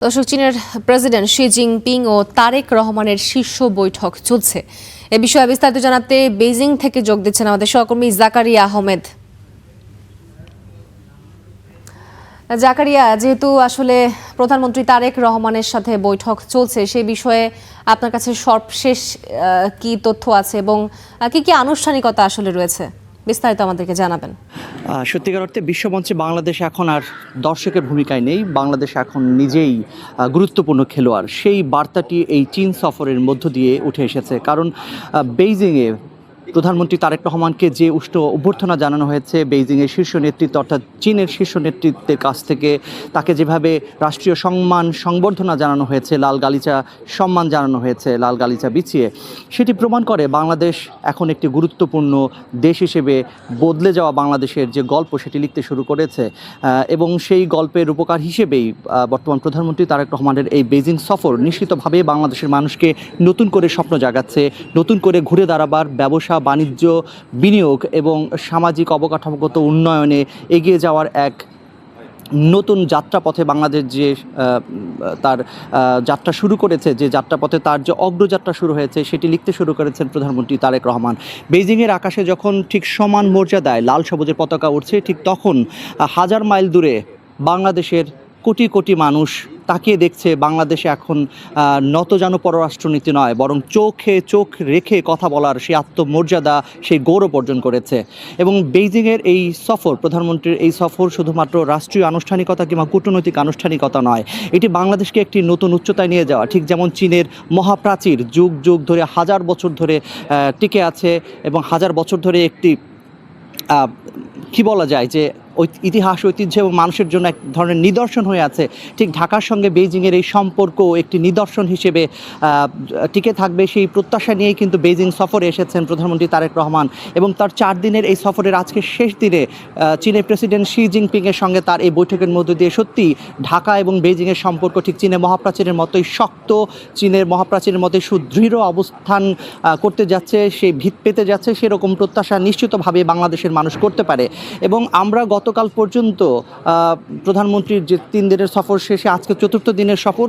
দর্শক, চীনের president Xi Jinping ও তারেক রহমানের শীর্ষ বৈঠক চলছে। এ বিষয়ে বিস্তারিত জানাতে বেইজিং থেকে যোগ দিচ্ছেন আমাদের সহকর্মী জাকারিয়া আহমেদ। জাকারিয়া, যেহেতু আসলে প্রধানমন্ত্রী তারেক রহমানের সাথে বৈঠক চলছে, সেই বিষয়ে আপনার কাছে সর্বশেষ কি তথ্য আছে এবং কি কি আনুষ্ঠানিকতা আসলে রয়েছে, বিস্তারিত আমাদেরকে জানাবেন। সত্যিকার অর্থে বিশ্বমঞ্চে বাংলাদেশ এখন আর দর্শকের ভূমিকায় নেই, বাংলাদেশ এখন নিজেই গুরুত্বপূর্ণ খেলোয়াড়। সেই বার্তাটি এই চীন সফরের মধ্য দিয়ে উঠে এসেছে। কারণ বেইজিংয়ে প্রধানমন্ত্রী তারেক রহমানকে যে উষ্ণ অভ্যর্থনা জানানো হয়েছে বেইজিংয়ের শীর্ষ নেতৃত্ব অর্থাৎ চীনের শীর্ষ নেতৃত্বের কাছ থেকে, তাকে যেভাবে রাষ্ট্রীয় সংবর্ধনা জানানো হয়েছে, লাল গালিচা সম্মান জানানো হয়েছে লাল গালিচা বিছিয়ে, সেটি প্রমাণ করে বাংলাদেশ এখন একটি গুরুত্বপূর্ণ দেশ হিসেবে বদলে যাওয়া বাংলাদেশের যে গল্প সেটি লিখতে শুরু করেছে। এবং সেই গল্পের রূপকার হিসেবেই বর্তমান প্রধানমন্ত্রী তারেক রহমানের এই বেইজিং সফর নিশ্চিতভাবে বাংলাদেশের মানুষকে নতুন করে স্বপ্ন জাগাচ্ছে, নতুন করে ঘুরে দাঁড়াবার, ব্যবসা বাণিজ্য, বিনিয়োগ এবং সামাজিক অবকাঠামোগত উন্নয়নে এগিয়ে যাওয়ার এক নতুন যাত্রাপথে বাংলাদেশ যে তার যাত্রা শুরু করেছে, যে যাত্রাপথে তার যে অগ্রযাত্রা শুরু হয়েছে সেটি লিখতে শুরু করেছেন প্রধানমন্ত্রী তারেক রহমান। বেইজিংয়ের আকাশে যখন ঠিক সমান মর্যাদায় লাল সবুজের পতাকা উঠছে, ঠিক তখন হাজার মাইল দূরে বাংলাদেশের কোটি কোটি মানুষ তাকিয়ে দেখছে বাংলাদেশে এখন নতজানু পররাষ্ট্রনীতি নয়, বরং চোখে চোখ রেখে কথা বলার সেই আত্মমর্যাদা, সেই গৌরব অর্জন করেছে। এবং বেইজিংয়ের এই সফর, প্রধানমন্ত্রীর এই সফর শুধুমাত্র রাষ্ট্রীয় আনুষ্ঠানিকতা কিংবা কূটনৈতিক আনুষ্ঠানিকতা নয়, এটি বাংলাদেশকে একটি নতুন উচ্চতায় নিয়ে যাওয়া। ঠিক যেমন চীনের মহাপ্রাচীর যুগ যুগ ধরে, হাজার বছর ধরে টিকে আছে এবং হাজার বছর ধরে একটি কি বলা যায় যে ইতিহাস, ঐতিহ্য এবং মানুষের জন্য এক ধরনের নিদর্শন হয়ে আছে, ঠিক ঢাকার সঙ্গে বেইজিংয়ের এই সম্পর্ক একটি নিদর্শন হিসেবে টিকে থাকবে। সেই প্রত্যাশা নিয়েই কিন্তু বেইজিং সফরে এসেছেন প্রধানমন্ত্রী তারেক রহমান। এবং তার 4 দিনের এই সফরের আজকে শেষ দিনে চীনের প্রেসিডেন্ট শি জিনপিংয়ের সঙ্গে তার এই বৈঠকের মধ্য দিয়ে সত্যি ঢাকা এবং বেইজিংয়ের সম্পর্ক ঠিক চীনের মহাপ্রাচীরের মতোই শক্ত, চীনের মহাপ্রাচীরের মতোই সুদৃঢ় অবস্থান করতে যাচ্ছে, সেই ভিত পেতে যাচ্ছে, সেরকম প্রত্যাশা নিশ্চিতভাবে বাংলাদেশের মানুষ করতে পারে। এবং আমরা গতকাল পর্যন্ত প্রধানমন্ত্রীর যে 3 দিনের সফর শেষে আজকে 4র্থ দিনের সফর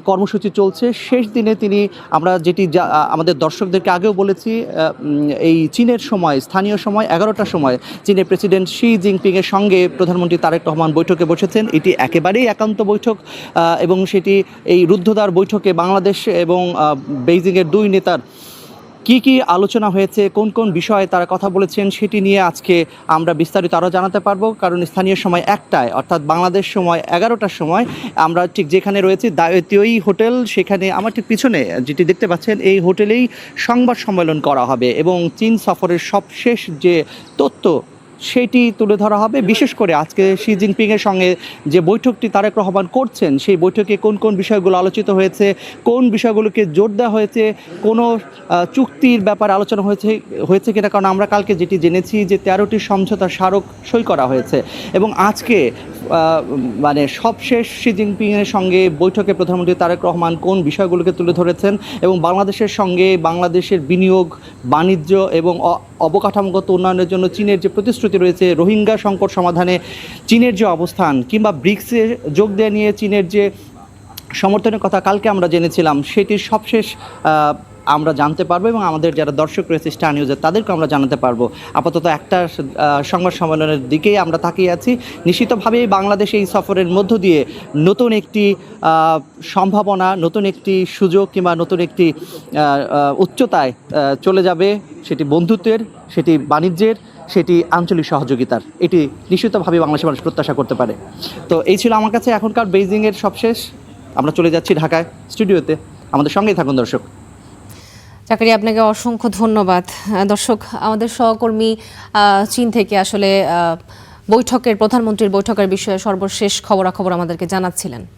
কর্মসূচি চলছে, শেষ দিনে তিনি, আমরা যেটি আমাদের দর্শকদেরকে আগেও বলেছি, এই চীনের সময়, স্থানীয় সময় 11টার সময় চীনের প্রেসিডেন্ট শি জিনপিংয়ের সঙ্গে প্রধানমন্ত্রী তারেক রহমান বৈঠকে বসেছেন। এটি একেবারেই একান্ত বৈঠক এবং সেটি এই রুদ্ধদ্বার বৈঠকে বাংলাদেশ এবং বেইজিংয়ের 2 নেতার কি কি আলোচনা হয়েছে, কোন কোন বিষয়ে তারা কথা বলেছেন, সেটি নিয়ে আজকে আমরা বিস্তারিত আরও জানাতে পারবো। কারণ স্থানীয় সময় 1টায়, অর্থাৎ বাংলাদেশ সময় 11টার সময় আমরা ঠিক যেখানে রয়েছি দায়িত্বই হোটেল, সেখানে আমার ঠিক পিছনে যেটি দেখতে পাচ্ছেন এই হোটেলেই সংবাদ সম্মেলন করা হবে এবং চীন সফরের সবশেষ যে তথ্য সেটি তুলে ধরা হবে। বিশেষ করে আজকে শি জিনপিংয়ের সঙ্গে যে বৈঠকটি তারেক রহমান করছেন, সেই বৈঠকে কোন কোন বিষয়গুলো আলোচিত হয়েছে, কোন বিষয়গুলোকে জোর দেওয়া হয়েছে, কোনো চুক্তির ব্যাপারে আলোচনা হয়েছে কিনা। কারণ আমরা কালকে যেটি জেনেছি যে 13টি সমঝোতার স্মারক সই করা হয়েছে এবং আজকে মানে সবশেষ শি জিনপিংয়ের সঙ্গে বৈঠকে প্রধানমন্ত্রী তারেক রহমান কোন বিষয়গুলোকে তুলে ধরেছেন এবং বাংলাদেশের সঙ্গে বাংলাদেশের বিনিয়োগ, বাণিজ্য এবং অবকাঠামোগত উন্নয়নের জন্য চীনের যে প্রতিশ্রুতি রয়েছে, রোহিঙ্গা সংকট সমাধানে চীনের যে অবস্থান, কিংবা ব্রিক্সে যোগ দেওয়া নিয়ে চীনের যে সমর্থনের কথা কালকে আমরা জেনেছিলাম, সেটির সবশেষ আমরা জানতে পারবো এবং আমাদের যারা দর্শক রয়েছে স্টার নিউজের তাদেরকে আমরা জানাতে পারবো। আপাতত একটা সংবাদ সম্মেলনের দিকেই আমরা তাকিয়ে আছি। নিশ্চিতভাবেই বাংলাদেশ এই সফরের মধ্য দিয়ে নতুন একটি সম্ভাবনা, নতুন একটি সুযোগ কিংবা নতুন একটি উচ্চতায় চলে যাবে, সেটি বন্ধুত্বের, সেটি বাণিজ্যের, সেটি আঞ্চলিক সহযোগিতার। এটি নিশ্চিতভাবে বাংলাদেশের মানুষ প্রত্যাশা করতে পারে। তো এই ছিল আমার কাছে এখনকার বেইজিংয়ের সবশেষ। আমরা চলে যাচ্ছি ঢাকায় স্টুডিওতে, আমাদের সঙ্গেই থাকুন দর্শক। জাকারিয়া, আপনাকে অসংখ্য ধন্যবাদ। দর্শক, আমাদের সহকর্মী চীন থেকে আসলে প্রধানমন্ত্রীর বৈঠকের বিষয়ে সর্বশেষ খবরাখবর আমাদেরকে জানাচ্ছিলেন।